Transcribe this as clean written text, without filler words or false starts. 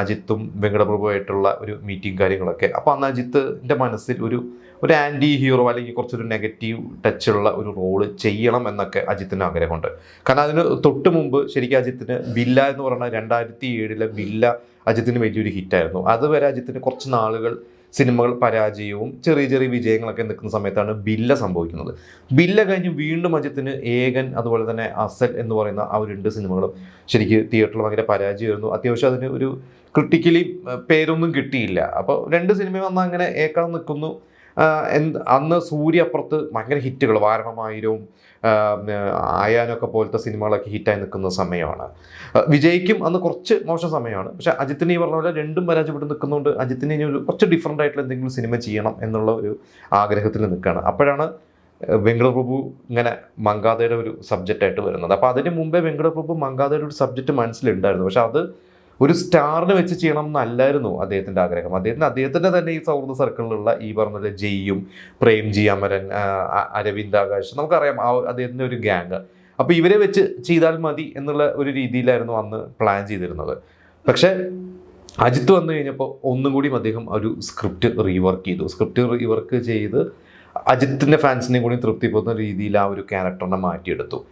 അജിത്തും വെങ്കടപ്രഭുവായിട്ടുള്ള ഒരു മീറ്റിംഗ് കാര്യങ്ങളൊക്കെ. അപ്പോൾ അന്ന് അജിത്തിൻ്റെ മനസ്സിൽ ഒരു ആൻറ്റി ഹീറോ അല്ലെങ്കിൽ കുറച്ചൊരു നെഗറ്റീവ് ടച്ചുള്ള ഒരു റോള് ചെയ്യണം എന്നൊക്കെ അജിത്തിന് ആഗ്രഹമുണ്ട്. കാരണം അതിന് തൊട്ട് മുമ്പ് ശരിക്കും അജിത്തിന് ബില്ല എന്ന് പറഞ്ഞാൽ 2007 ബില്ല അജിത്തിന് വലിയൊരു ഹിറ്റായിരുന്നു. അതുവരെ അജിത്തിന് കുറച്ച് നാളുകൾ സിനിമകൾ പരാജയവും ചെറിയ ചെറിയ വിജയങ്ങളൊക്കെ നിൽക്കുന്ന സമയത്താണ് ബില്ല സംഭവിക്കുന്നത്. ബില്ല കഴിഞ്ഞ് വീണ്ടും അജിത്തിന് ഏകൻ അതുപോലെ തന്നെ അസൽ എന്ന് പറയുന്ന ആ 2 സിനിമകളും ശരിക്കും തിയേറ്ററിൽ ഭയങ്കര പരാജയമായിരുന്നു. അത്യാവശ്യം അതിന് ഒരു ക്രിട്ടിക്കലി പേരൊന്നും കിട്ടിയില്ല. അപ്പോൾ 2 സിനിമ വന്നാൽ അങ്ങനെ ഏക്കാൻ നിൽക്കുന്നു. അന്ന് സൂര്യ അപ്പുറത്ത് ഭയങ്കര ഹിറ്റുകൾ, വാരണമായിരവും ആയാനൊക്കെ പോലത്തെ സിനിമകളൊക്കെ ഹിറ്റായി നിൽക്കുന്ന സമയമാണ്. വിജയ്ക്കും അന്ന് കുറച്ച് മോശം സമയമാണ്. പക്ഷേ അജിത്തിന് ഈ പറഞ്ഞ പോലെ രണ്ടും പരാജയപ്പെട്ട് നിൽക്കുന്നതുകൊണ്ട് അജിത്തിന് ഇനി കുറച്ച് ഡിഫറൻ്റ് ആയിട്ടുള്ള എന്തെങ്കിലും സിനിമ ചെയ്യണം എന്നുള്ള ഒരു ആഗ്രഹത്തിൽ നിൽക്കുകയാണ്. അപ്പോഴാണ് വെങ്കടപ്രഭു ഇങ്ങനെ മങ്കാതയുടെ ഒരു സബ്ജക്റ്റായിട്ട് വരുന്നത്. അപ്പോൾ അതിന് മുമ്പേ വെങ്കടപ്രഭു മങ്കാതയുടെ ഒരു സബ്ജക്റ്റ് മനസ്സിലുണ്ടായിരുന്നു. പക്ഷെ അത് ഒരു സ്റ്റാറിനെ വെച്ച് ചെയ്യണം എന്നല്ലായിരുന്നു അദ്ദേഹത്തിൻ്റെ ആഗ്രഹം. അദ്ദേഹത്തിൻ്റെ തന്നെ ഈ സൗഹൃദ സർക്കിളിലുള്ള ഈ പറഞ്ഞ ജയ്യും പ്രേംജി അമരൻ, അരവിന്ദ് ആകാശ്, നമുക്കറിയാം അദ്ദേഹത്തിൻ്റെ ഒരു ഗ്യാങ്. അപ്പോൾ ഇവരെ വെച്ച് ചെയ്താൽ മതി എന്നുള്ള ഒരു രീതിയിലായിരുന്നു അന്ന് പ്ലാൻ ചെയ്തിരുന്നത്. പക്ഷേ അജിത്ത് വന്നു കഴിഞ്ഞപ്പോൾ ഒന്നും കൂടി അദ്ദേഹം ഒരു സ്ക്രിപ്റ്റ് റീവർക്ക് ചെയ്ത് അജിത്തിൻ്റെ ഫാൻസിനെയും കൂടി തൃപ്തിപ്പെടുന്ന രീതിയിൽ ആ ഒരു ക്യാരക്ടറിനെ മാറ്റിയെടുത്തു.